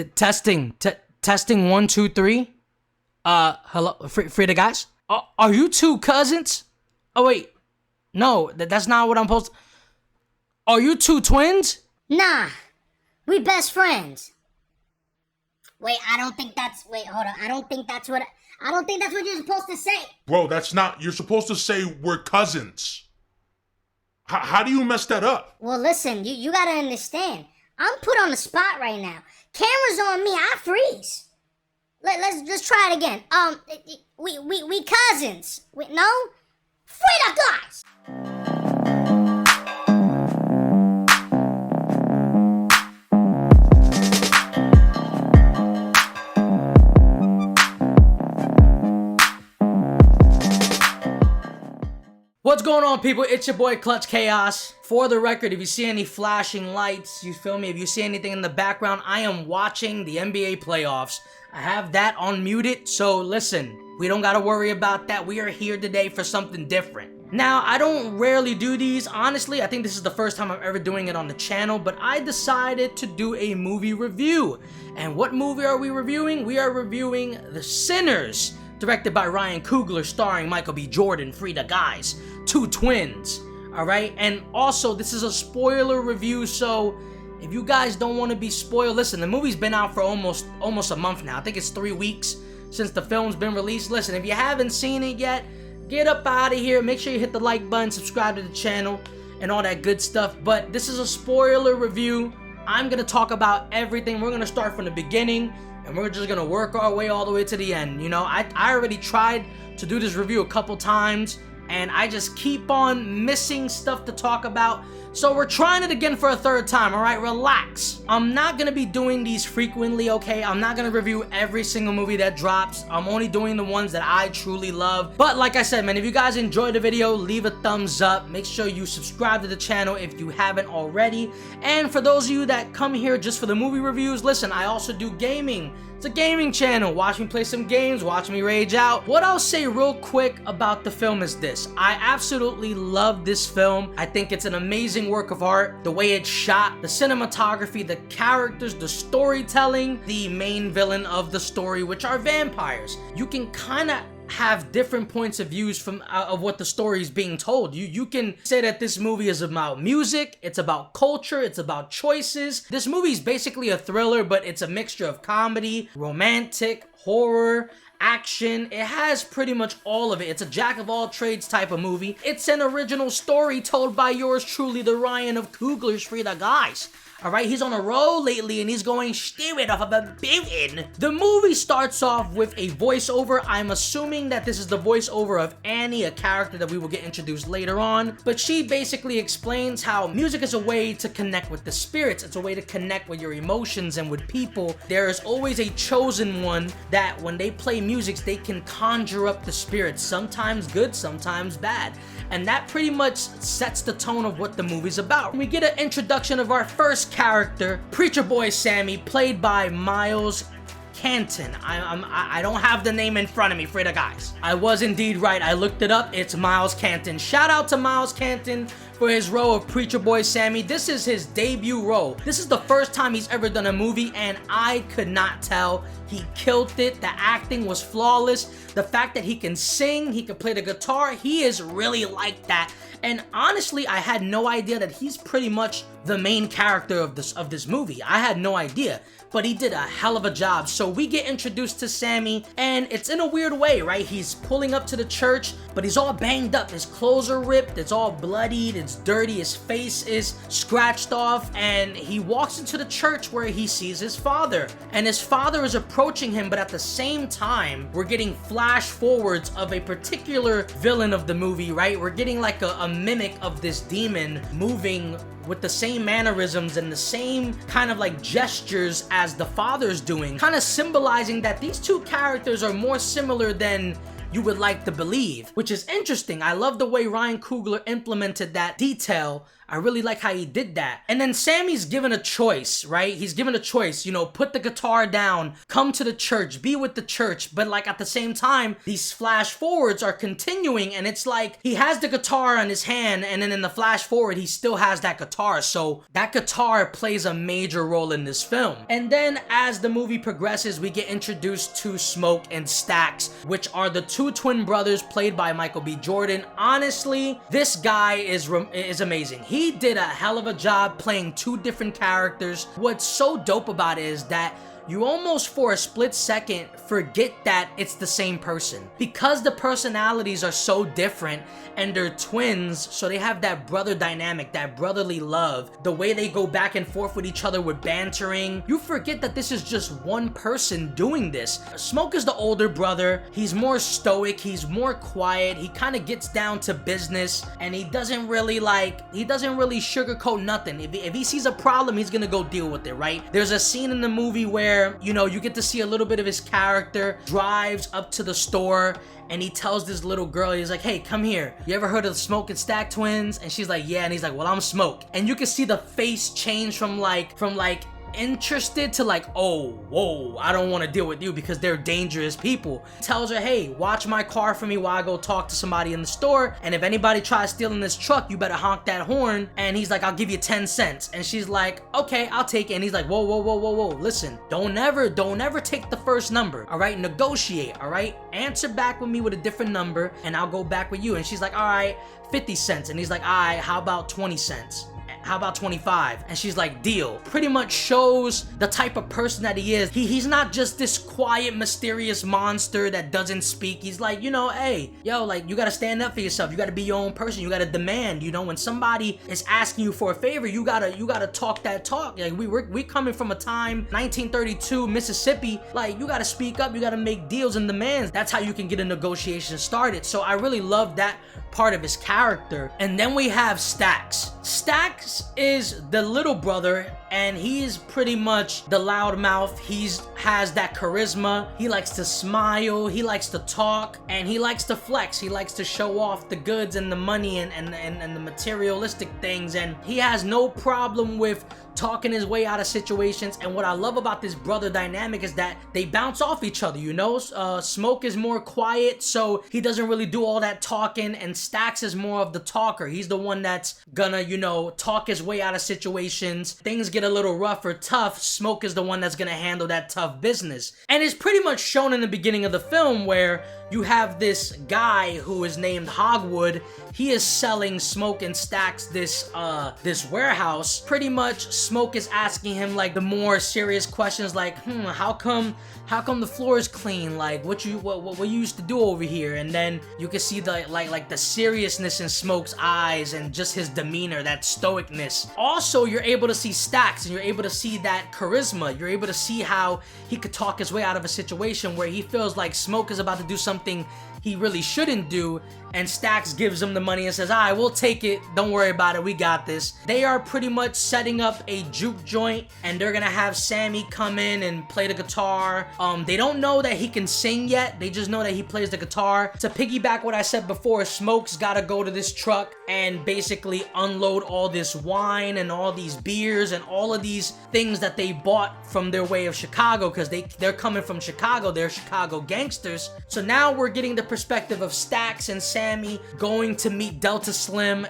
Testing. Testing 1, 2, 3. Hello, Frida guys. Are you two cousins? Oh wait, no, that's not what I'm supposed to... Are you two twins? Nah, we best friends. Wait, I don't think that's... Wait, hold on. I don't think that's what you're supposed to say. Bro, that's not... You're supposed to say we're cousins. How do you mess that up? Well, listen, you gotta understand. I'm put on the spot right now. Camera's on me, I freeze. Let's try it again. We cousins. No? Frida guys! What's going on, people? It's your boy Clutch Chaos. For the record, if you see any flashing lights, you feel me? If you see anything in the background, I am watching the NBA playoffs. I have that on muted, so listen, we don't gotta worry about that. We are here today for something different. Now, I don't rarely do these. Honestly, I think this is the first time I'm ever doing it on the channel, but I decided to do a movie review. And what movie are we reviewing? We are reviewing The Sinners, directed by Ryan Coogler, starring Michael B. Jordan, Frida guys, two twins, alright? And also, this is a spoiler review, so if you guys don't want to be spoiled, listen, the movie's been out for almost a month now. I think it's 3 weeks since the film's been released. Listen, if you haven't seen it yet, get up out of here. Make sure you hit the like button, subscribe to the channel, and all that good stuff. But this is a spoiler review. I'm going to talk about everything. We're going to start from the beginning, and we're just gonna work our way all the way to the end. You know, I already tried to do this review a couple times, and I just keep on missing stuff to talk about. So we're trying it again for a third time, alright? Relax. I'm not gonna be doing these frequently, okay? I'm not gonna review every single movie that drops. I'm only doing the ones that I truly love. But like I said, man, if you guys enjoyed the video, leave a thumbs up. Make sure you subscribe to the channel if you haven't already. And for those of you that come here just for the movie reviews, listen, I also do gaming. It's a gaming channel. Watch me play some games, watch me rage out. What I'll say real quick about the film is this. I absolutely love this film. I think it's an amazing work of art. The way it's shot, the cinematography, the characters, the storytelling, the main villain of the story, which are vampires. You can kind of have different points of views from of what the story is being told. You can say that this movie is about music, it's about culture, it's about choices. This movie is basically a thriller, but it's a mixture of comedy, romantic, horror, action. It has pretty much all of it. It's a jack of all trades type of movie. It's an original story told by yours truly, the Ryan of Coogler's Frida guys. Alright, he's on a roll lately and he's going stupid off of a building. The movie starts off with a voiceover. I'm assuming that this is the voiceover of Annie, a character that we will get introduced later on. But she basically explains how music is a way to connect with the spirits. It's a way to connect with your emotions and with people. There is always a chosen one that when they play music, they can conjure up the spirits. Sometimes good, sometimes bad. And that pretty much sets the tone of what the movie's about. We get an introduction of our first character, Preacher Boy Sammy, played by Miles Canton. I don't have the name in front of me, Frida guys. I was indeed right. I looked it up. It's Miles Canton. Shout out to Miles Canton for his role of Preacher Boy Sammy. This is his debut role. This is the first time he's ever done a movie, and I could not tell. He killed it. The acting was flawless. The fact that he can sing, he can play the guitar, he is really like that. And honestly, I had no idea that he's pretty much the main character of this movie. I had no idea. But he did a hell of a job. So we get introduced to Sammy, and it's in a weird way, right? He's pulling up to the church, but he's all banged up. His clothes are ripped, it's all bloodied, it's dirty, his face is scratched off, and he walks into the church where he sees his father. And his father is approaching him, but at the same time, we're getting flash forwards of a particular villain of the movie, right? We're getting like a mimic of this demon moving with the same mannerisms and the same kind of like gestures as the father's doing, kind of symbolizing that these two characters are more similar than you would like to believe, which is interesting. I love the way Ryan Coogler implemented that detail I really like how he did that. And then Sammy's given a choice, right? He's given a choice, you know, put the guitar down, come to the church, be with the church. But like at the same time, these flash forwards are continuing, and it's like he has the guitar in his hand, and then in the flash forward, he still has that guitar. So that guitar plays a major role in this film. And then as the movie progresses, we get introduced to Smoke and Stax, which are the two twin brothers played by Michael B. Jordan. Honestly, this guy is amazing. He did a hell of a job playing two different characters. What's so dope about it is that you almost for a split second forget that it's the same person. Because the personalities are so different and they're twins, so they have that brother dynamic, that brotherly love, the way they go back and forth with each other with bantering, you forget that this is just one person doing this. Smoke is the older brother. He's more stoic, he's more quiet, he kind of gets down to business, and he doesn't really sugarcoat nothing. If he sees a problem, he's gonna go deal with it, right? There's a scene in the movie where, you know, you get to see a little bit of his character, drives up to the store, and he tells this little girl, he's like, hey, come here. You ever heard of the Smoke and Stack twins? And she's like, yeah. And he's like, well, I'm Smoke. And you can see the face change from like interested to like, oh, whoa, I don't want to deal with you because they're dangerous people. He tells her, hey, watch my car for me while I go talk to somebody in the store, and if anybody tries stealing this truck, you better honk that horn. And he's like, I'll give you 10 cents. And she's like, okay, I'll take it. And he's like, whoa, whoa, whoa, whoa, whoa, listen, don't ever take the first number, all right? Negotiate, all right? Answer back with me with a different number and I'll go back with you. And she's like, all right, 50 cents. And he's like, all right, how about 20 cents? How about 25? And she's like, deal. Pretty much shows the type of person that he is. He's not just this quiet, mysterious monster that doesn't speak. He's like, you know, hey, yo, like, you gotta stand up for yourself. You gotta be your own person. You gotta demand, you know, when somebody is asking you for a favor, you gotta talk that talk. Like, we coming from a time, 1932, Mississippi, like, you gotta speak up, you gotta make deals and demands. That's how you can get a negotiation started. So I really love that part of his character. And then we have Stax. Stax is the little brother, and he is pretty much the loudmouth. He has that charisma. He likes to smile, he likes to talk, and he likes to flex. He likes to show off the goods and the money and the materialistic things, and he has no problem with talking his way out of situations. And what I love about this brother dynamic is that they bounce off each other, you know? Smoke is more quiet, so he doesn't really do all that talking, and Stax is more of the talker. He's the one that's gonna, you know, talk his way out of situations. Things get a little rough or tough, Smoke is the one that's gonna handle that tough business. And it's pretty much shown in the beginning of the film where you have this guy who is named Hogwood. He is selling Smoke and Stax this warehouse. Pretty much Smoke is asking him like the more serious questions, like, how come the floor is clean? Like, what you used to do over here? And then you can see the like the seriousness in Smoke's eyes and just his demeanor, that stoicness. Also, you're able to see Stax, and you're able to see that charisma. You're able to see how he could talk his way out of a situation where he feels like Smoke is about to do something he really shouldn't do, and Stax gives him the money and says, alright, we'll take it, don't worry about it, we got this. They are pretty much setting up a juke joint, and they're gonna have Sammy come in and play the guitar. They don't know that he can sing yet, they just know that he plays the guitar. To piggyback what I said before, Smoke's gotta go to this truck and basically unload all this wine and all these beers and all of these things that they bought from their way of Chicago, because they're coming from Chicago, they're Chicago gangsters. So now we're getting the perspective of Stax and Sammy going to meet Delta Slim,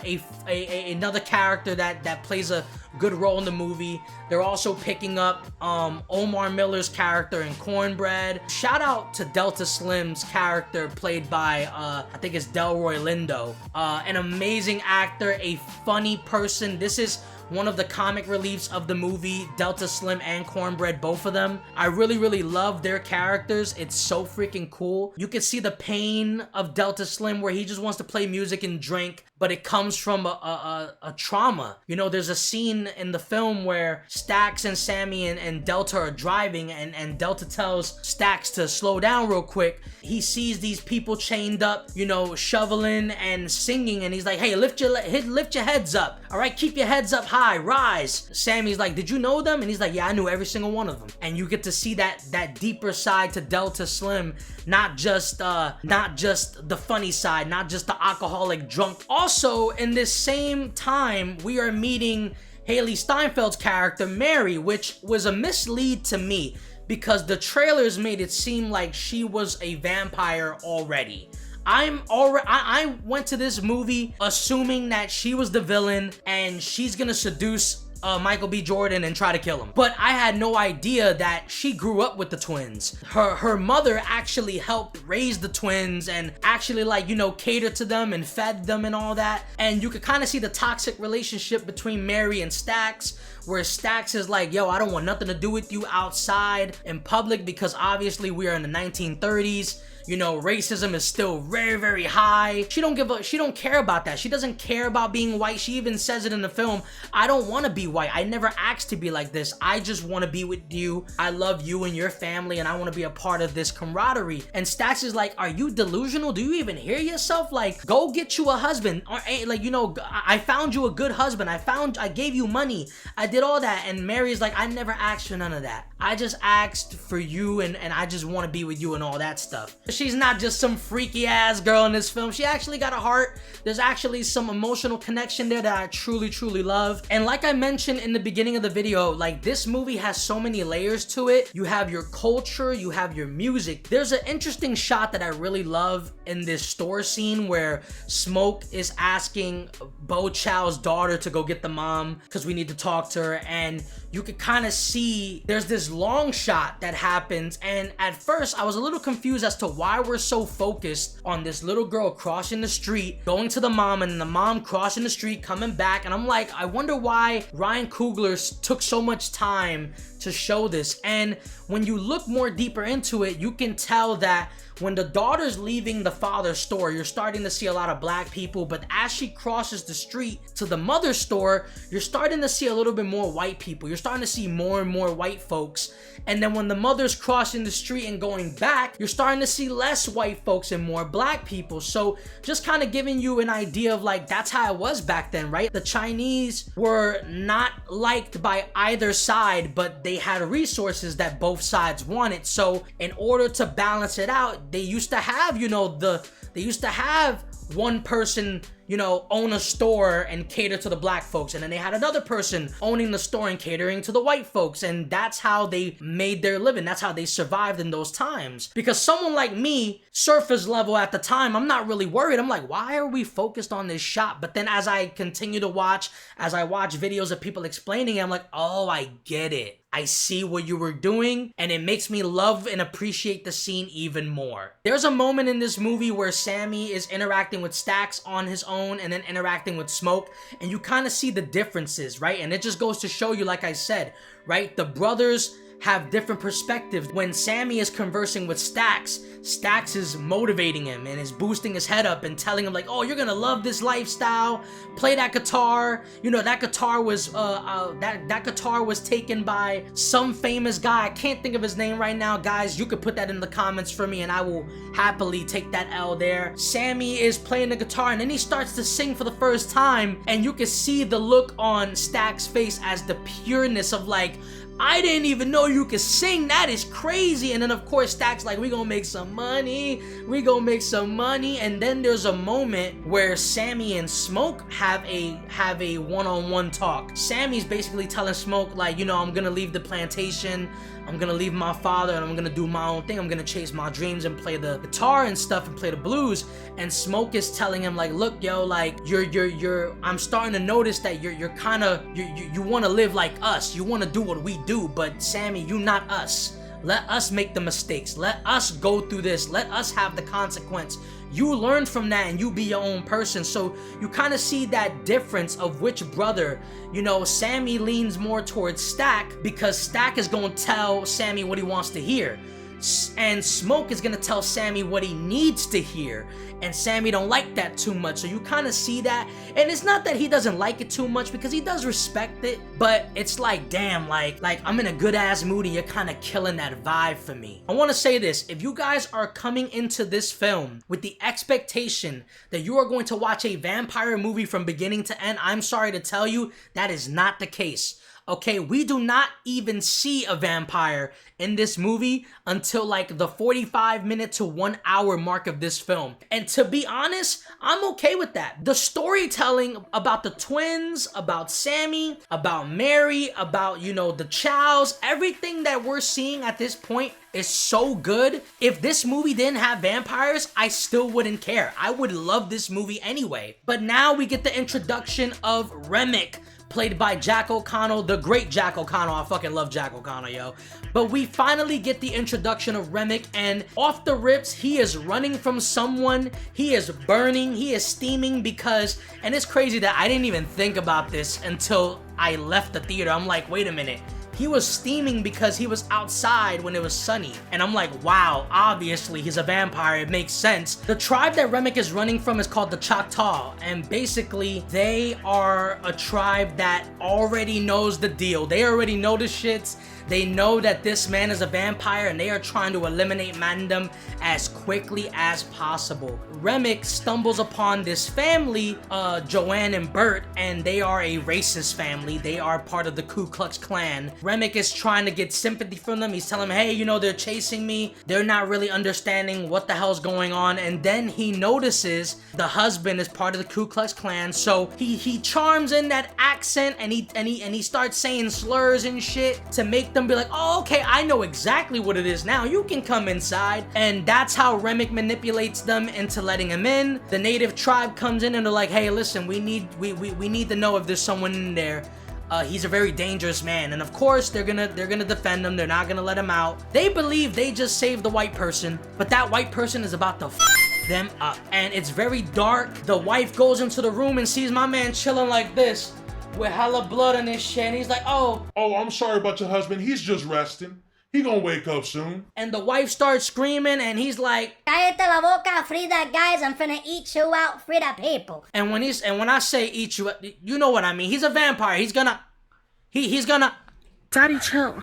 another character that plays a good role in the movie. They're also picking up Omar Miller's character in Cornbread. Shout out to Delta Slim's character played by I think it's Delroy Lindo. An amazing actor, a funny person. This is one of the comic reliefs of the movie, Delta Slim and Cornbread, both of them. I really love their characters. It's so freaking cool. You can see the pain of Delta Slim where he just wants to play music and drink, but it comes from a trauma. You know, there's a scene in the film where Stax and Sammy and Delta are driving, and Delta tells Stax to slow down real quick. He sees these people chained up, you know, shoveling and singing, and he's like, hey, lift your heads up, all right, keep your heads up high, rise. Sammy's like, did you know them? And he's like, yeah, I knew every single one of them. And you get to see that deeper side to Delta Slim, not just the funny side, not just the alcoholic drunk. Also, in this same time, we are meeting Haley Steinfeld's character, Mary, which was a mislead to me because the trailers made it seem like she was a vampire already. I went to this movie assuming that she was the villain and she's gonna seduce Michael B. Jordan and try to kill him. But I had no idea that she grew up with the twins. Her mother actually helped raise the twins and actually, like, you know, catered to them and fed them and all that. And you could kind of see the toxic relationship between Mary and Stax, where Stax is like, yo, I don't want nothing to do with you outside in public because obviously we are in the 1930s. You know, racism is still very, very high. She don't care about that. She doesn't care about being white. She even says it in the film, I don't want to be white. I never asked to be like this. I just want to be with you. I love you and your family, and I want to be a part of this camaraderie. And Stax is like, are you delusional? Do you even hear yourself? Like, go get you a husband. Or, like, you know, I found you a good husband. I gave you money. I did all that. And Mary's like, I never asked for none of that. I just asked for you, and I just want to be with you and all that stuff. She's not just some freaky ass girl in this film. She actually got a heart. There's actually some emotional connection there that I truly, truly love. And like I mentioned in the beginning of the video, like, this movie has so many layers to it. You have your culture, you have your music. There's an interesting shot that I really love in this store scene where Smoke is asking Bo Chow's daughter to go get the mom because we need to talk to her, and you could kind of see there's this long shot that happens, and at first I was a little confused as to why we're so focused on this little girl crossing the street, going to the mom, and the mom crossing the street, coming back, and I'm like, I wonder why Ryan Coogler took so much time to show this. And when you look more deeper into it, you can tell that when the daughter's leaving the father's store, you're starting to see a lot of black people, but as she crosses the street to the mother's store, you're starting to see a little bit more white people. You're starting to see more and more white folks. And then when the mother's crossing the street and going back, you're starting to see less white folks and more black people. So just kind of giving you an idea of, like, that's how it was back then, right? The Chinese were not liked by either side, but they had resources that both sides wanted. So in order to balance it out, they used to have, you know, they used to have one person, you know, own a store and cater to the black folks, and then they had another person owning the store and catering to the white folks, and that's how they made their living. That's how they survived in those times. Because someone like me, surface level at the time, I'm not really worried. I'm like, why are we focused on this shot? But then as I continue to watch, as I watch videos of people explaining it, I'm like, oh, I get it. I see what you were doing, and it makes me love and appreciate the scene even more. There's a moment in this movie where Sammy is interacting with Stax on his own and then interacting with Smoke, and you kind of see the differences, right? And it just goes to show you, like I said, right? The brothers have different perspectives. When Sammy is conversing with Stax, Stax is motivating him and is boosting his head up and telling him, like, oh, you're gonna love this lifestyle, play that guitar. You know, that guitar was that guitar was taken by some famous guy. I can't think of his name right now. Guys, you could put that in the comments for me and I will happily take that L there. Sammy is playing the guitar and then he starts to sing for the first time, and you can see the look on Stax's face as the pureness of, like, I didn't even know you could sing. That is crazy. And then of course Stax like, we gonna make some money. We gonna make some money. And then there's a moment where Sammy and Smoke have a one-on-one talk. Sammy's basically telling Smoke, like, you know, I'm gonna leave the plantation. I'm gonna leave my father and I'm gonna do my own thing. I'm gonna chase my dreams and play the guitar and stuff and play the blues. And Smoke is telling him, like, look, yo, like, I'm starting to notice that you're kind of, you want to live like us. You want to do what we do, but Sammy, you not us. Let us make the mistakes. Let us go through this. Let us have the consequence. You learn from that and you be your own person. So you kind of see that difference of which brother, you know, Sammy leans more towards Stack because Stack is going to tell Sammy what he wants to hear. And Smoke is gonna tell Sammy what he needs to hear, and Sammy don't like that too much, so you kind of see that. And it's not that he doesn't like it too much, because he does respect it, but it's like, damn, like I'm in a good ass mood and you're kind of killing that vibe for me. I want to say this: if you guys are coming into this film with the expectation that you are going to watch a vampire movie from beginning to end, I'm sorry to tell you, that is not the case. Okay, we do not even see a vampire in this movie until like the 45-minute to 1 hour mark of this film. And to be honest, I'm okay with that. The storytelling about the twins, about Sammy, about Mary, about, you know, the Chows, everything that we're seeing at this point is so good. If this movie didn't have vampires, I still wouldn't care. I would love this movie anyway. But now we get the introduction of Remick, played by Jack O'Connell, the great Jack O'Connell. I fucking love Jack O'Connell, yo. But we finally get the introduction of Remick, and off the rips, he is running from someone. He is burning, he is steaming because, and it's crazy that I didn't even think about this until I left the theater. I'm like, wait a minute. He was steaming because he was outside when it was sunny. And I'm like, wow, obviously he's a vampire, it makes sense. The tribe that Remick is running from is called the Choctaw. And basically, they are a tribe that already knows the deal. They already know the shits. They know that this man is a vampire and they are trying to eliminate Mandem as quickly as possible. Remick stumbles upon this family, Joanne and Bert, and they are a racist family. They are part of the Ku Klux Klan. Remick is trying to get sympathy from them. He's telling them, hey, you know, they're chasing me. They're not really understanding what the hell's going on. And then he notices the husband is part of the Ku Klux Klan. So he charms in that accent and he starts saying slurs and shit to make them be like, oh, okay, I know exactly what it is now. You can come inside. And that's how Remick manipulates them into letting him in. The native tribe comes in and they're like, hey, listen, we need to know if there's someone in there. He's a very dangerous man, and of course they're gonna defend him. They're not gonna let him out. They believe they just saved the white person, but that white person is about to f them up. And it's very dark. The wife goes into the room and sees my man chilling like this with hella blood on his shit, and he's like, oh, I'm sorry about your husband. He's just resting. He gonna wake up soon. And the wife starts screaming, and he's like, Cállate la boca, Frida, guys. I'm finna eat you out, Frida people. And when I say eat you, you know what I mean. He's a vampire. He's gonna. Daddy, chill.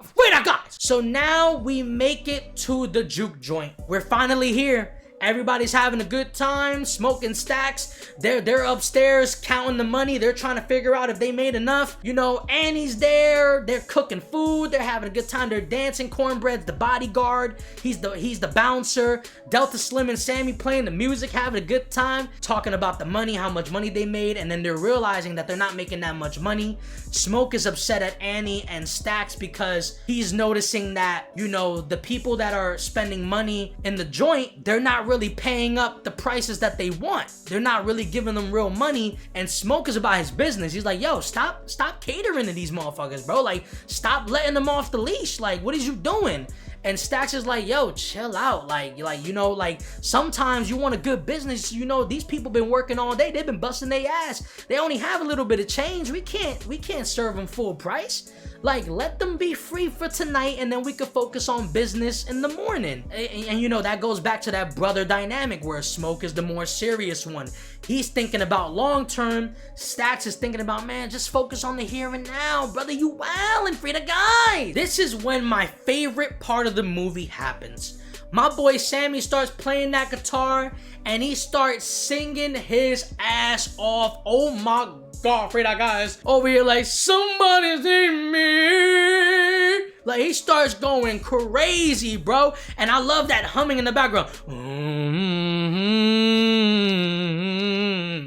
Frida, guys. So now we make it to the juke joint. We're finally here. Everybody's having a good time, smoking stacks. They're upstairs counting the money. They're trying to figure out if they made enough. You know, Annie's there. They're cooking food. They're having a good time. They're dancing. Cornbread's the bodyguard. He's the bouncer. Delta Slim and Sammy playing the music, having a good time, talking about the money, how much money they made, and then they're realizing that they're not making that much money. Smoke is upset at Annie and Stacks because he's noticing that, you know, the people that are spending money in the joint, they're not really paying up the prices that they want. They're not really giving them real money, and Smoke is about his business. He's like, yo, stop catering to these motherfuckers, bro. Like, stop letting them off the leash. Like, what is you doing? And Stacks is like, yo, chill out. Like, you know, like, sometimes you want a good business. You know, these people been working all day. They've been busting their ass. They only have a little bit of change. We can't serve them full price. Like, let them be free for tonight, and then we could focus on business in the morning. And you know, that goes back to that brother dynamic where Smoke is the more serious one. He's thinking about long term. Stacks is thinking about, man, just focus on the here and now. Brother, you wildin', Frida guy. This is when my favorite part of the movie happens. My boy Sammy starts playing that guitar, and he starts singing his ass off. Oh my God, Frida guys, over here like, somebody's in me. Like, he starts going crazy, bro. And I love that humming in the background.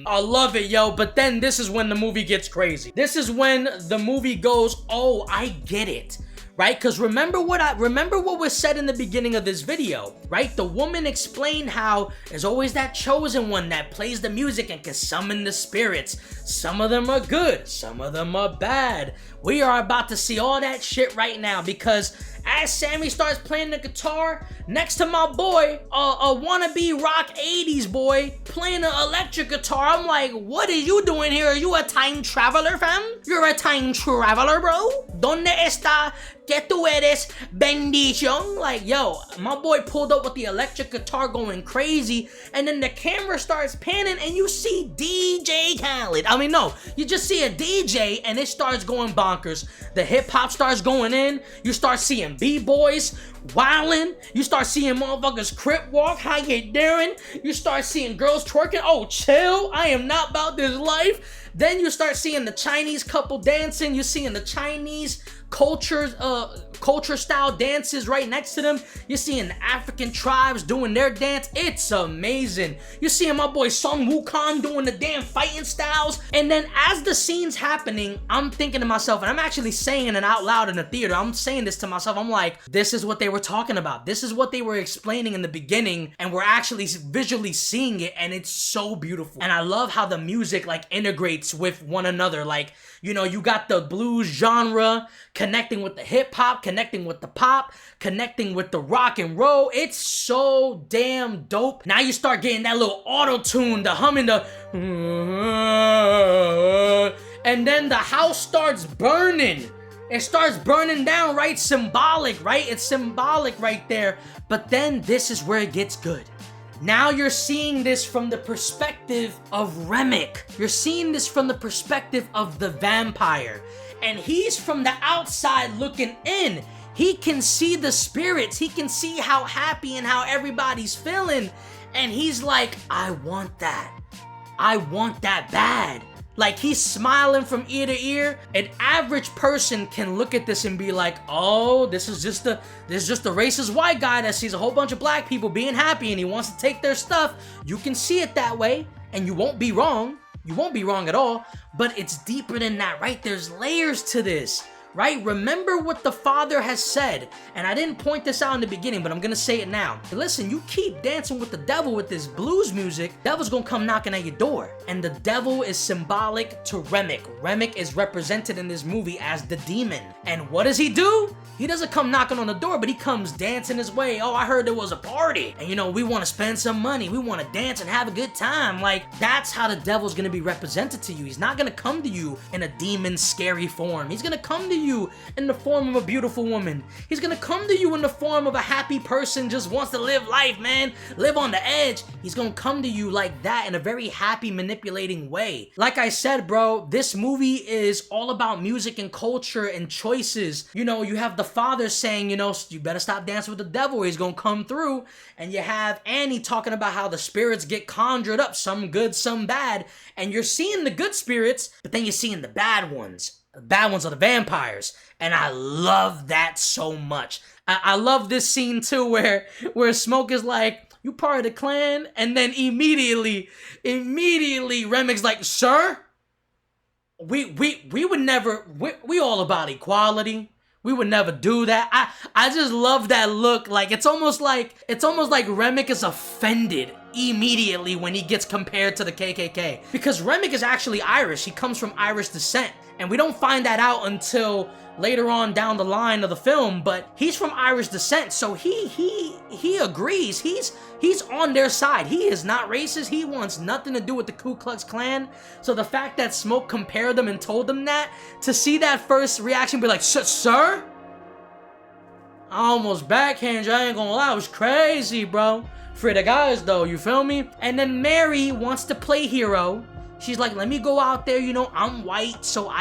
I love it, yo. But then this is when the movie gets crazy. This is when the movie goes, oh, I get it. Right? Because remember what was said in the beginning of this video, right? The woman explained how there's always that chosen one that plays the music and can summon the spirits. Some of them are good, some of them are bad. We are about to see all that shit right now, because as Sammy starts playing the guitar, next to my boy, a wannabe rock 80s boy, playing an electric guitar. I'm like, what are you doing here? Are you a time traveler, fam? You're a time traveler, bro? ¿Dónde está que tú eres bendición. Like, yo, my boy pulled up with the electric guitar going crazy, and then the camera starts panning and you see DJ Khaled. I mean, no, you just see a DJ and it starts going bonkers. The hip hop starts going in. You start seeing B-boys wildin'. You start seeing motherfuckers crip walk. How you doing? You start seeing girls twerking. Oh, chill. I am not about this life. Then you start seeing the Chinese couple dancing. You're seeing the Chinese culture style dances right next to them. You're seeing the African tribes doing their dance. It's amazing. You're seeing my boy Sun Wukong doing the damn fighting styles. And then as the scene's happening, I'm thinking to myself, and I'm actually saying it out loud in the theater. I'm saying this to myself. I'm like, this is what they were talking about. This is what they were explaining in the beginning, and we're actually visually seeing it, and it's so beautiful. And I love how the music like integrates with one another. Like, you know, you got the blues genre connecting with the hip hop, connecting with the pop, connecting with the rock and roll. It's so damn dope. Now you start getting that little auto tune, the humming, the and then the house starts burning. It starts burning down, right? Symbolic, right? It's symbolic right there. But then this is where it gets good. Now you're seeing this from the perspective of Remick. You're seeing this from the perspective of the vampire. And he's from the outside looking in. He can see the spirits. He can see how happy and how everybody's feeling. And he's like, I want that. I want that bad. Like, he's smiling from ear to ear. An average person can look at this and be like, oh, this is just a racist white guy that sees a whole bunch of black people being happy and he wants to take their stuff. You can see it that way, and you won't be wrong. You won't be wrong at all, but it's deeper than that, right? There's layers to this, right? Remember what the Father has said, and I didn't point this out in the beginning, but I'm gonna say it now. Listen, you keep dancing with the devil with this blues music, devil's gonna come knocking at your door. And the devil is symbolic to Remick. Remick is represented in this movie as the demon. And what does he do? He doesn't come knocking on the door, but he comes dancing his way. Oh, I heard there was a party, and you know, we want to spend some money. We want to dance and have a good time. Like, that's how the devil's gonna be represented to you. He's not gonna come to you in a demon scary form. He's gonna come to you in the form of a beautiful woman. He's gonna come to you in the form of a happy person just wants to live life, man. Live on the edge. He's gonna come to you like that in a very happy, manipulating way. Like I said, bro, this movie is all about music and culture and choices. You know, you have the Father saying, you know, you better stop dancing with the devil or he's gonna come through. And you have Annie talking about how the spirits get conjured up, some good, some bad. And you're seeing the good spirits, but then you're seeing the bad ones. The bad ones are the vampires. And I love that so much. I love this scene too where Smoke is like, you part of the clan? And then immediately Remick's like, sir? We would never, we all about equality. We would never do that. I just love that look. Like, it's almost like Remick is offended immediately when he gets compared to the KKK. Because Remick is actually Irish. He comes from Irish descent. And we don't find that out until later on down the line of the film, but he's from Irish descent, so he agrees. He's on their side. He is not racist. He wants nothing to do with the Ku Klux Klan. So the fact that Smoke compared them and told them that, to see that first reaction be like, sir? I almost backhand you, I ain't gonna lie, it was crazy, bro. For the guys though, you feel me? And then Mary wants to play hero. She's like, let me go out there, you know, I'm white, so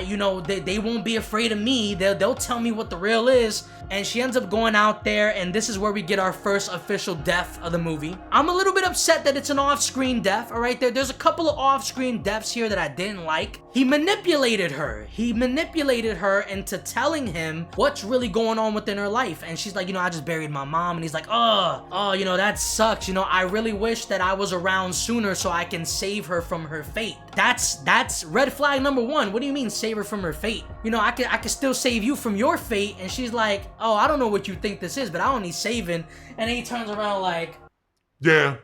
you know, they won't be afraid of me. They'll tell me what the real is. And she ends up going out there, and this is where we get our first official death of the movie. I'm a little bit upset that it's an off-screen death, all right? There's a couple of off-screen deaths here that I didn't like. He manipulated her. He manipulated her into telling him what's really going on within her life. And she's like, you know, I just buried my mom. And he's like, oh, you know, that sucks. You know, I really wish that I was around sooner so I can save her from her fate. That's red flag number one. What do you mean save her from her fate? You know, I could still save you from your fate. And she's like, oh, I don't know what you think this is, but I don't need saving. And then he turns around like, Yeah,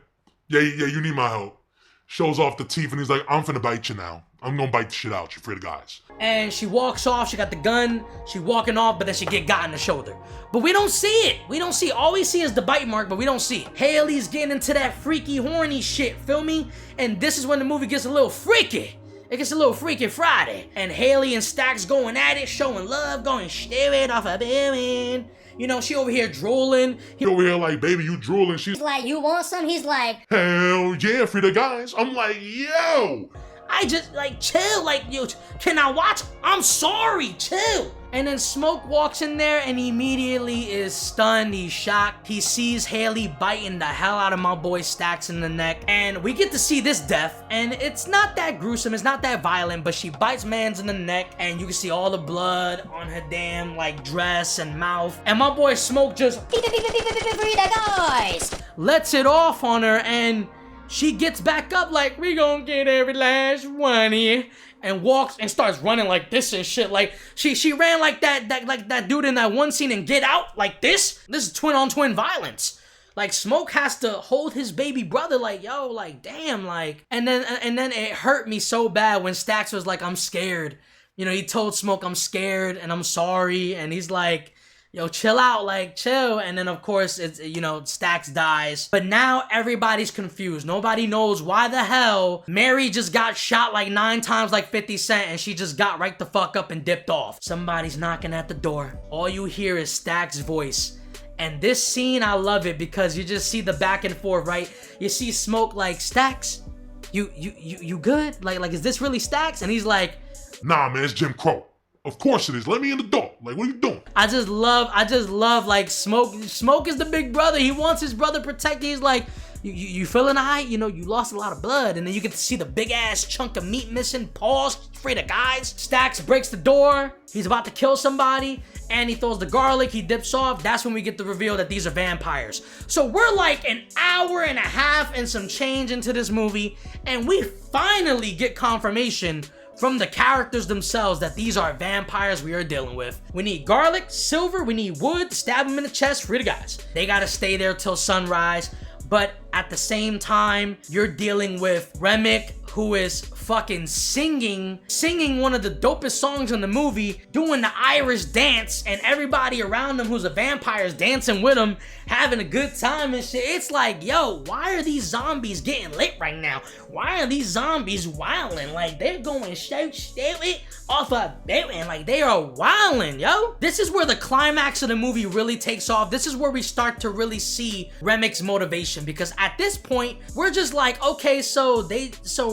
you need my help. Shows off the teeth and he's like, I'm finna bite you now. I'm gonna bite the shit out you for the guys. And she walks off, she got the gun, she walking off, but then she get got in the shoulder. But we don't see it. We don't see it. All we see is the bite mark, but we don't see it. Haley's getting into that freaky, horny shit, feel me? And this is when the movie gets a little freaky. It gets a little Freaky Friday. And Haley and Stacks going at it, showing love, going straight off a building. You know, she over here drooling. He over here like, baby, you drooling. She's He's like, you want some? He's like, hell yeah, for the guys. I'm like, yo. I just, like, chill. Like, yo, can I watch? I'm sorry, chill. And then Smoke walks in there and he immediately is stunned. He's shocked. He sees Haley biting the hell out of my boy Stacks in the neck. And we get to see this death. And it's not that gruesome. It's not that violent. But she bites mans in the neck. And you can see all the blood on her damn, like, dress and mouth. And my boy Smoke just guys. lets it off on her. And she gets back up like, we gonna get every last one here. And walks and starts running like this and shit. Like she ran like that dude in that one scene in Get Out like this. This is twin on twin violence. Like Smoke has to hold his baby brother like, yo, like damn, like. And then it hurt me so bad when Stacks was like, I'm scared. You know, he told Smoke, I'm scared and I'm sorry. And he's like, yo, chill out, like, chill. And then, of course, it's, you know, Stacks dies. But now everybody's confused. Nobody knows why the hell Mary just got shot like 9 times like 50 Cent and she just got right the fuck up and dipped off. Somebody's knocking at the door. All you hear is Stacks' voice. And this scene, I love it because you just see the back and forth, right? You see Smoke like, Stacks, you good? Like, is this really Stacks? And he's like, nah, man, it's Jim Crow. Of course it is. Let me in the door. Like, what are you doing? I just love like Smoke. Smoke is the big brother. He wants his brother protected. He's like, you feeling alright? You know, you lost a lot of blood. And then you get to see the big ass chunk of meat missing. Paws, afraid of guys. Stacks breaks the door. He's about to kill somebody. And he throws the garlic. He dips off. That's when we get the reveal that these are vampires. So we're like an hour and a half and some change into this movie. And we finally get confirmation from the characters themselves that these are vampires we are dealing with. We need garlic, silver, we need wood, stab them in the chest, free the guys. They gotta stay there till sunrise, but at the same time, you're dealing with Remick, who is fucking singing one of the dopest songs in the movie, doing the Irish dance, and everybody around him who's a vampire is dancing with him, having a good time and shit. It's like, yo, why are these zombies getting lit right now? Why are these zombies wilding? Like, they're going straight off a building. Like, they are wilding, yo. This is where the climax of the movie really takes off. This is where we start to really see Remick's motivation, because at this point, we're just like, okay, so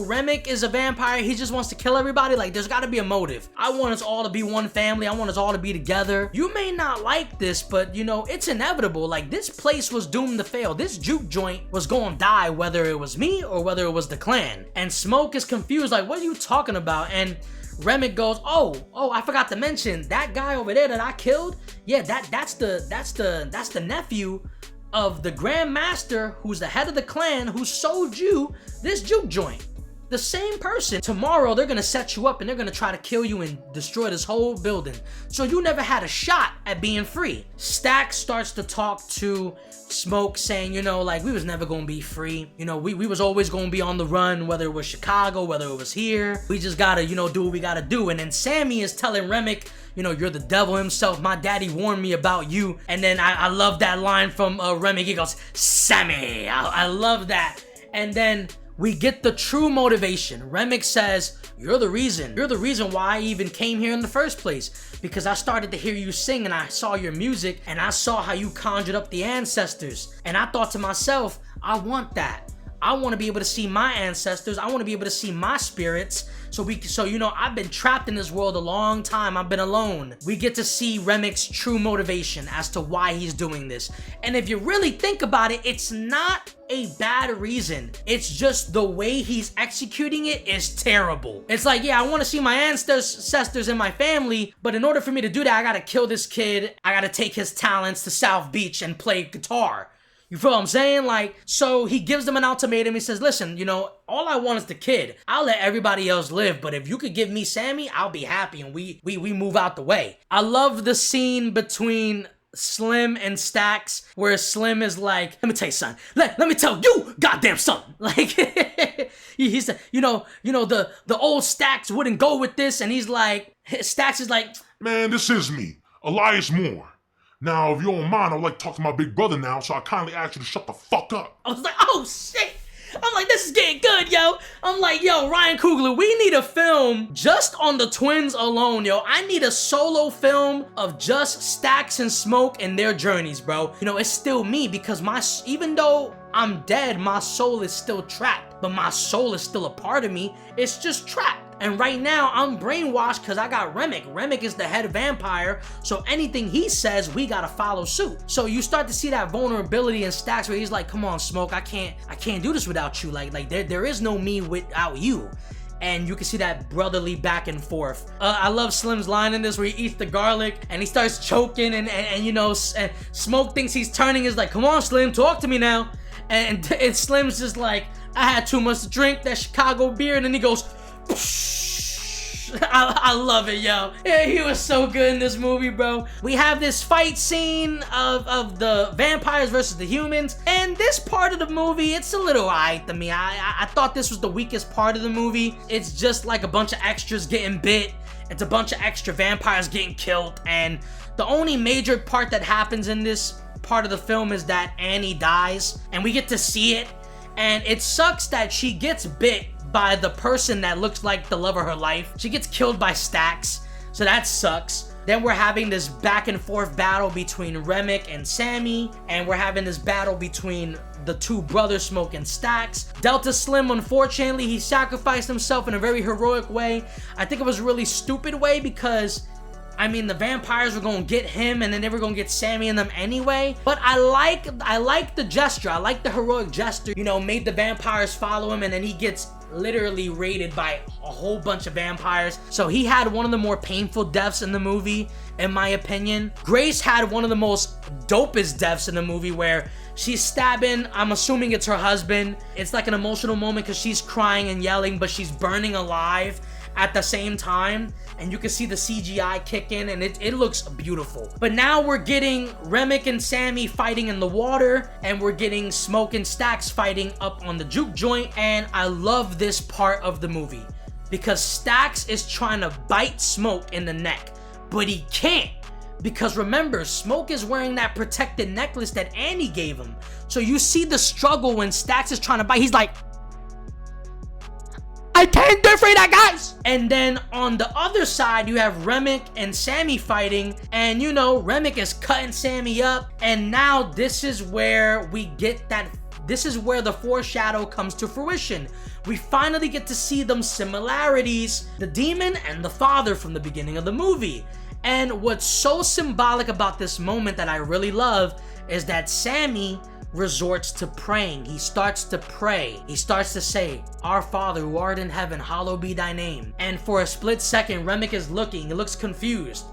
Remick is a vampire. He just wants to kill everybody. Like, there's gotta be a motive. I want us all to be one family. I want us all to be together. You may not like this, but you know, it's inevitable. Like, this place was doomed to fail. This juke joint was gonna die, whether it was me or whether it was the clan. And Smoke is confused, like, what are you talking about? And Remick goes, oh, I forgot to mention that guy over there that I killed. Yeah, that's the nephew of the Grand Master, who's the head of the clan, who sold you this juke joint. The same person. Tomorrow, they're gonna set you up and they're gonna try to kill you and destroy this whole building. So you never had a shot at being free. Stacks starts to talk to Smoke, saying, you know, like, we was never gonna be free. You know, we was always gonna be on the run, whether it was Chicago, whether it was here. We just gotta, you know, do what we gotta do. And then Sammy is telling Remick, you know, you're the devil himself. My daddy warned me about you. And then I love that line from Remick. He goes, Sammy. I love that. And then we get the true motivation. Remick says, you're the reason why I even came here in the first place. Because I started to hear you sing and I saw your music and I saw how you conjured up the ancestors. And I thought to myself, I want that. I want to be able to see my ancestors. I want to be able to see my spirits. So you know, I've been trapped in this world a long time. I've been alone. We get to see Remick's true motivation as to why he's doing this. And if you really think about it, it's not a bad reason. It's just the way he's executing it is terrible. It's like, yeah, I want to see my ancestors and my family, but in order for me to do that, I gotta kill this kid. I gotta take his talents to South Beach and play guitar. You feel what I'm saying? Like, so he gives them an ultimatum. He says, listen, you know, all I want is the kid. I'll let everybody else live, but if you could give me Sammy, I'll be happy, and we move out the way. I love the scene between Slim and Stacks, where Slim is like, let me tell you, son. Let me tell you, goddamn son. Like, he said, you know, the old Stacks wouldn't go with this, and he's like, Stacks is like, man, this is me, Elias Moore. Now, if you don't mind, I would like to talk to my big brother now, so I kindly ask you to shut the fuck up. I was like, oh shit. I'm like, this is getting good, yo. I'm like, yo, Ryan Coogler, we need a film just on the twins alone, yo. I need a solo film of just Stacks and Smoke and their journeys, bro. You know, it's still me because even though I'm dead, my soul is still trapped, but my soul is still a part of me. It's just trapped. And right now, I'm brainwashed because I got Remick. Remick is the head vampire, so anything he says, we gotta follow suit. So you start to see that vulnerability in Stacks where he's like, come on, Smoke, I can't do this without you. Like there is no me without you. And you can see that brotherly back and forth. I love Slim's line in this where he eats the garlic and he starts choking and you know, and Smoke thinks he's turning. Is like, come on, Slim, talk to me now. And Slim's just like, I had too much to drink, that Chicago beer. And then he goes, I love it, yo. Yeah, he was so good in this movie, bro. We have this fight scene of the vampires versus the humans, and this part of the movie, it's a little aight to me. I thought this was the weakest part of the movie. It's just like a bunch of extras getting bit. It's a bunch of extra vampires getting killed, and the only major part that happens in this part of the film is that Annie dies, and we get to see it, and it sucks that she gets bit by the person that looks like the love of her life. She gets killed by Stacks, so that sucks. Then we're having this back and forth battle between Remick and Sammy, and we're having this battle between the two brothers, Smoke and Stacks. Delta Slim, unfortunately, he sacrificed himself in a very heroic way. I think it was a really stupid way because, I mean, the vampires were gonna get him and then they were gonna get Sammy and them anyway. But I like the gesture. I like the heroic gesture. You know, made the vampires follow him and then he gets literally raided by a whole bunch of vampires. So he had one of the more painful deaths in the movie, in my opinion. Grace had one of the most dopest deaths in the movie where she's stabbing, I'm assuming it's her husband. It's like an emotional moment because she's crying and yelling, but she's burning alive at the same time, and you can see the CGI kick in, and it looks beautiful. But now we're getting Remick and Sammy fighting in the water, and we're getting Smoke and Stacks fighting up on the juke joint, and I love this part of the movie because Stacks is trying to bite Smoke in the neck, but he can't. Because remember, Smoke is wearing that protected necklace that Annie gave him. So you see the struggle when Stacks is trying to bite. He's like, I can't defeat that, guys! And then on the other side, you have Remick and Sammy fighting. And you know, Remick is cutting Sammy up. And now this is where we get that. This is where the foreshadow comes to fruition. We finally get to see them similarities. The demon and the father from the beginning of the movie. And what's so symbolic about this moment that I really love is that Sammy resorts to praying. He starts to pray. He starts to say, Our Father who art in heaven, hallowed be thy name. And for a split second, Remick is looking. He looks confused.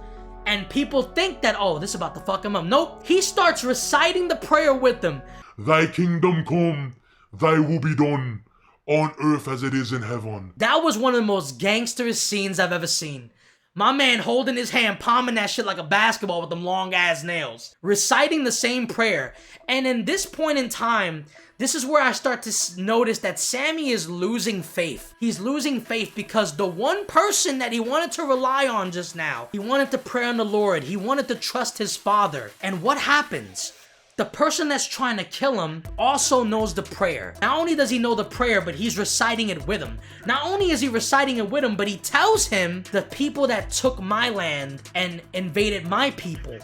And people think that, oh, this is about to fuck him up. Nope. He starts reciting the prayer with them. Thy kingdom come, thy will be done, on earth as it is in heaven. That was one of the most gangsterous scenes I've ever seen. My man holding his hand, palming that shit like a basketball with them long ass nails. Reciting the same prayer. And in this point in time, this is where I start to notice that Sammy is losing faith. He's losing faith because the one person that he wanted to rely on just now, he wanted to pray on the Lord. He wanted to trust his father. And what happens? The person that's trying to kill him also knows the prayer. Not only does he know the prayer, but he's reciting it with him. Not only is he reciting it with him, but he tells him the people that took my land and invaded my people,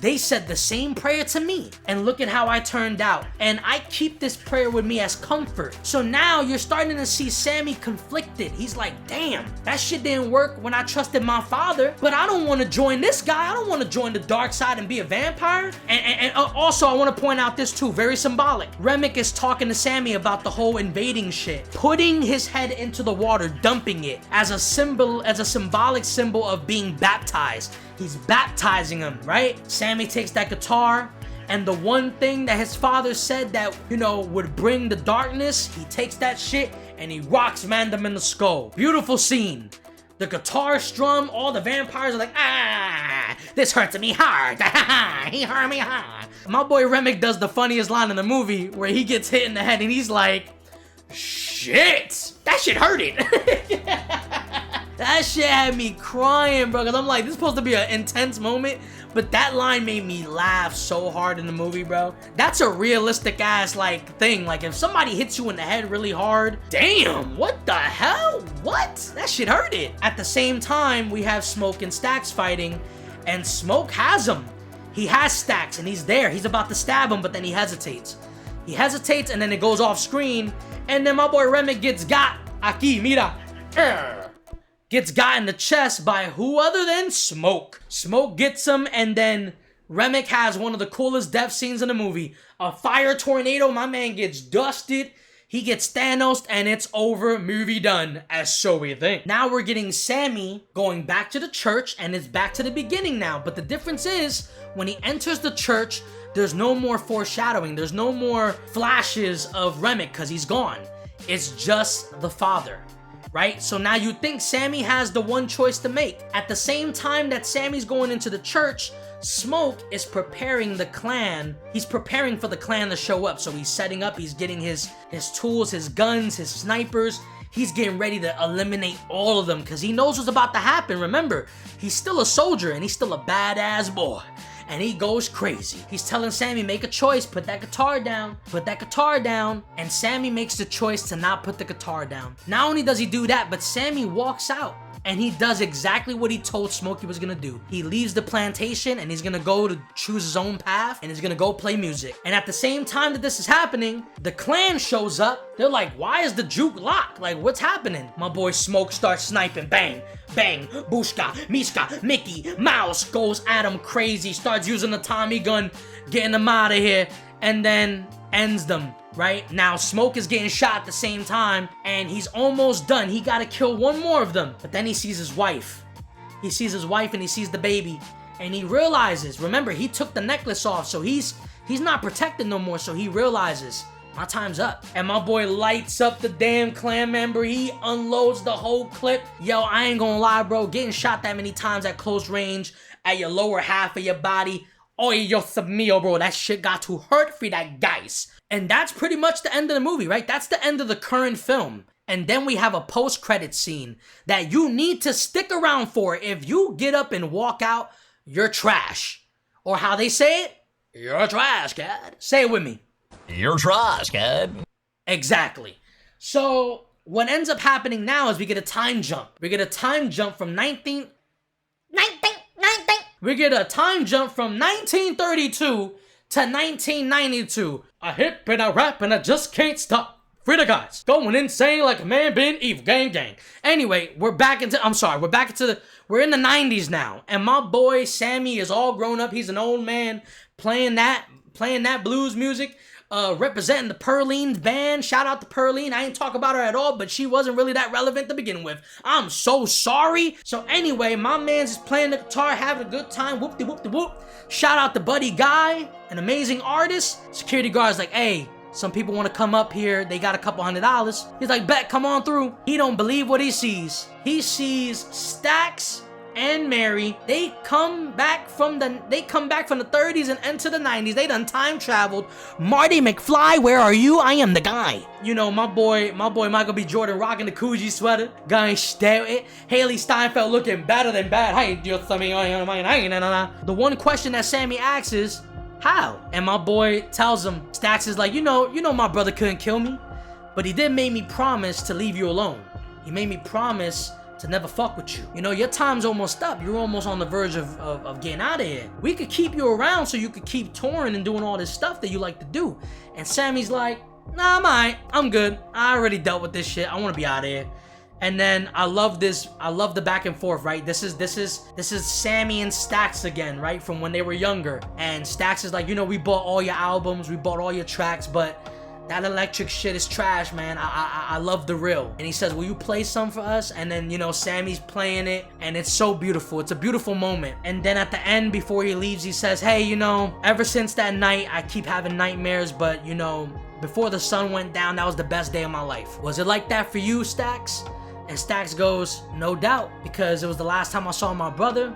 they said the same prayer to me. And look at how I turned out. And I keep this prayer with me as comfort. So now you're starting to see Sammy conflicted. He's like, damn, that shit didn't work when I trusted my father, but I don't want to join this guy. I don't want to join the dark side and be a vampire. And also, I want to point out this too, very symbolic. Remick is talking to Sammy about the whole invading shit. Putting his head into the water, dumping it as a symbol, as a symbolic symbol of being baptized. He's baptizing him, right? Sammy takes that guitar, and the one thing that his father said that, you know, would bring the darkness, he takes that shit and he rocks Mandem in the skull. Beautiful scene. The guitar strum, all the vampires are like, ah, this hurts me hard. He hurt me hard. My boy Remick does the funniest line in the movie where he gets hit in the head and he's like, shit, that shit hurted. That shit had me crying, bro. Cause I'm like, this is supposed to be an intense moment, but that line made me laugh so hard in the movie, bro. That's a realistic ass like thing. Like if somebody hits you in the head really hard, damn, what the hell? What? That shit hurted. At the same time, we have Smoke and Stax fighting, and Smoke has him. He has Stax, and he's there. He's about to stab him, but then he hesitates. He hesitates, and then it goes off screen, and then my boy Remick gets got. Aquí, mira. Gets got in the chest by who other than Smoke. Smoke gets him, and then Remick has one of the coolest death scenes in the movie. A fire tornado, my man gets dusted. He gets Thanos, and it's over. Movie done, as so we think. Now we're getting Sammy going back to the church, and it's back to the beginning now. But the difference is, when he enters the church, there's no more foreshadowing. There's no more flashes of Remick, because he's gone. It's just the father. Right? So now you think Sammy has the one choice to make. At the same time that Sammy's going into the church, Smoke is preparing the clan. He's preparing for the clan to show up. So he's setting up, he's getting his tools, his guns, his snipers. He's getting ready to eliminate all of them because he knows what's about to happen. Remember, he's still a soldier and he's still a badass boy. And he goes crazy. He's telling Sammy, make a choice, put that guitar down, put that guitar down. And Sammy makes the choice to not put the guitar down. Not only does he do that, but Sammy walks out. And he does exactly what he told Smokey was gonna do. He leaves the plantation and he's gonna go to choose his own path and he's gonna go play music. And at the same time that this is happening, the clan shows up. They're like, why is the juke locked? Like, what's happening? My boy Smoke starts sniping. Bang, bang, Bushka, Mishka, Mickey, Mouse goes at him crazy. Starts using the Tommy gun, getting them out of here, and then ends them. Right? Now, Smoke is getting shot at the same time, and he's almost done. He gotta kill one more of them. But then he sees his wife. He sees his wife and he sees the baby. And he realizes, remember, he took the necklace off, so he's not protected no more, so he realizes, my time's up. And my boy lights up the damn clan member. He unloads the whole clip. Yo, I ain't gonna lie, bro. Getting shot that many times at close range, at your lower half of your body, oy, Dios mío, bro, that shit got to hurt for that guys. And that's pretty much the end of the movie, right? That's the end of the current film. And then we have a post-credit scene that you need to stick around for. If you get up and walk out, you're trash. Or how they say it, you're trash, kid. Say it with me. You're trash, kid. Exactly. So what ends up happening now is we get a time jump. We get a time jump from 1932 to 1992. A hip and a rap and I just can't stop. Freedem guys. Going insane like a man being evil. Gang, gang. Anyway, we're in the 90s now. And my boy Sammy is all grown up. He's an old man playing that blues music. Representing the Pearline band. Shout out to Pearline. I ain't talk about her at all, but she wasn't really that relevant to begin with. I'm so sorry. So anyway, my man's just playing the guitar, having a good time. Whoop-de-whoop-de-whoop. Shout out to Buddy Guy, an amazing artist. Security guard's like, hey, some people want to come up here. They got a couple $100. He's like, bet, come on through. He don't believe what he sees. He sees Stax and Mary. They come back from the 30s and into the 90s. They done time traveled. Marty McFly, where are you? I am the guy. You know, my boy Michael B. Jordan rocking the Coogee sweater. Guy stare. Haley Steinfeld looking better than bad. The one question that Sammy asks is, how? And my boy tells him, Stax is like, you know my brother couldn't kill me, but he did make me promise to leave you alone. He made me promise to never fuck with you. You know, your time's almost up. You're almost on the verge of getting out of here. We could keep you around so you could keep touring and doing all this stuff that you like to do. And Sammy's like, nah, I'm alright. I'm good. I already dealt with this shit. I want to be out of here. And then I love this. I love the back and forth, right? This is Sammy and Stax again, right? From when they were younger. And Stax is like, you know, we bought all your albums, we bought all your tracks, but that electric shit is trash, man. I love the real. And he says, will you play some for us? And then, you know, Sammy's playing it, and it's so beautiful. It's a beautiful moment. And then at the end, before he leaves, he says, hey, you know, ever since that night, I keep having nightmares, but, you know, before the sun went down, that was the best day of my life. Was it like that for you, Stax? And Stax goes, no doubt, because it was the last time I saw my brother,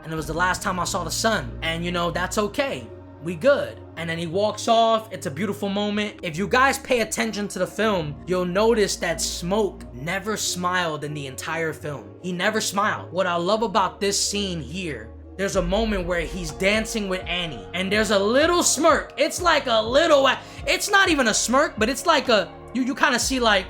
and it was the last time I saw the sun. And, you know, that's okay. we good. And then he walks off. It's a beautiful moment. If you guys pay attention to the film, you'll notice that Smoke never smiled in the entire film. He never smiled. What I love about this scene here, there's a moment where he's dancing with Annie, and there's a little smirk. It's like a little, it's not even a smirk, but it's like a, you kind of see like,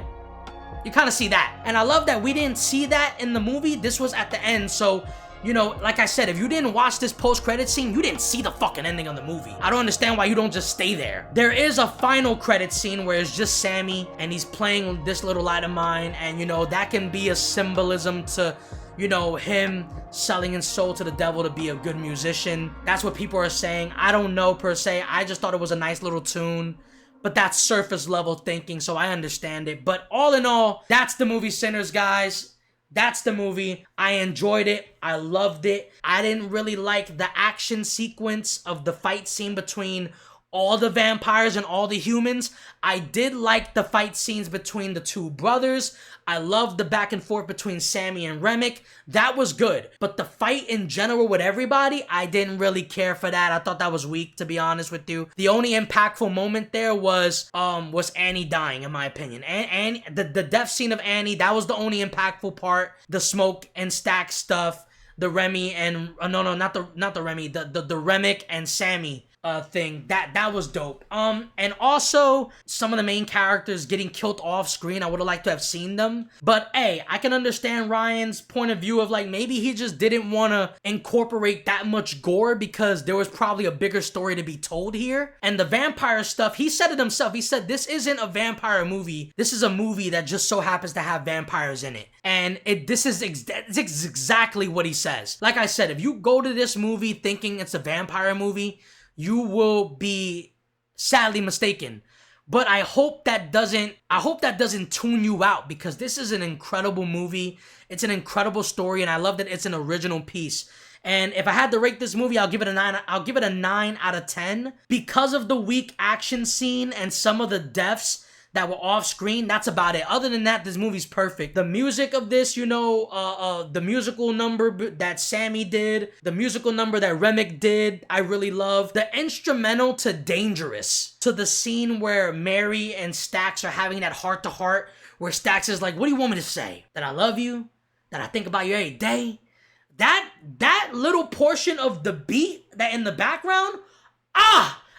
you kind of see that. And I love that we didn't see that in the movie. This was at the end, so you know, like I said, if you didn't watch this post-credit scene, you didn't see the fucking ending of the movie. I don't understand why you don't just stay there. There is a final credit scene where it's just Sammy and he's playing This Little Light of Mine, and you know, that can be a symbolism to, you know, him selling his soul to the devil to be a good musician. That's what people are saying. I don't know per se. I just thought it was a nice little tune. But that's surface level thinking, so I understand it. But all in all, that's the movie Sinners, guys. That's the movie. I enjoyed it. I loved it. I didn't really like the action sequence of the fight scene between all the vampires and all the humans. I did like the fight scenes between the two brothers. I loved the back and forth between Sammy and Remick. That was good. But the fight in general with everybody, I didn't really care for that. I thought that was weak, to be honest with you. The only impactful moment there was Annie dying, in my opinion. And the death scene of Annie, that was the only impactful part. The Smoke and Stack stuff, the Remy and not the Remy, the Remick and Sammy thing, that was dope. And also some of the main characters getting killed off screen, I would have liked to have seen them. But hey, I can understand Ryan's point of view of like, maybe he just didn't want to incorporate that much gore because there was probably a bigger story to be told here. And the vampire stuff, he said it himself. He said this isn't a vampire movie. This is a movie that just so happens to have vampires in it. And this is exactly what he says. Like I said, if you go to this movie thinking it's a vampire movie, you will be sadly mistaken. But I hope that doesn't tune you out, because this is an incredible movie. It's an incredible story, and I love that it's an original piece. And if I had to rate this movie, I'll give it a 9. I'll give it a 9 out of 10 because of the weak action scene and some of the deaths that were off screen. That's about it. Other than that, this movie's perfect. The music of this, you know, the musical number that Sammy did, the musical number that Remick did, I really love. The instrumental to Dangerous, to the scene where Mary and Stax are having that heart-to-heart, where Stax is like, what do you want me to say? That I love you? That I think about you every day? That little portion of the beat that in the background,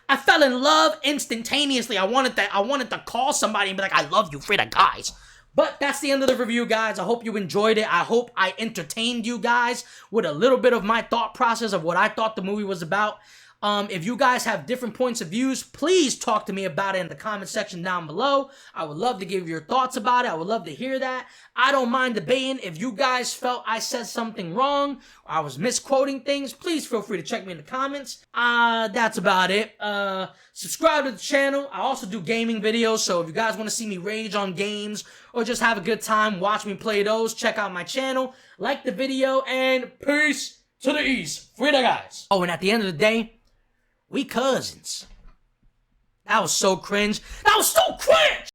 I fell in love instantaneously. I wanted to call somebody and be like, I love you, Frida, guys. But that's the end of the review, guys. I hope you enjoyed it. I hope I entertained you guys with a little bit of my thought process of what I thought the movie was about. If you guys have different points of views, please talk to me about it in the comment section down below. I would love to give your thoughts about it. I would love to hear that. I don't mind debating. If you guys felt I said something wrong or I was misquoting things, please feel free to check me in the comments. That's about it. Subscribe to the channel. I also do gaming videos, so if you guys want to see me rage on games or just have a good time, watch me play those, check out my channel. Like the video, and peace to the east. Frida, guys. Oh, and at the end of the day, we cousins. That was so cringe. That was so cringe!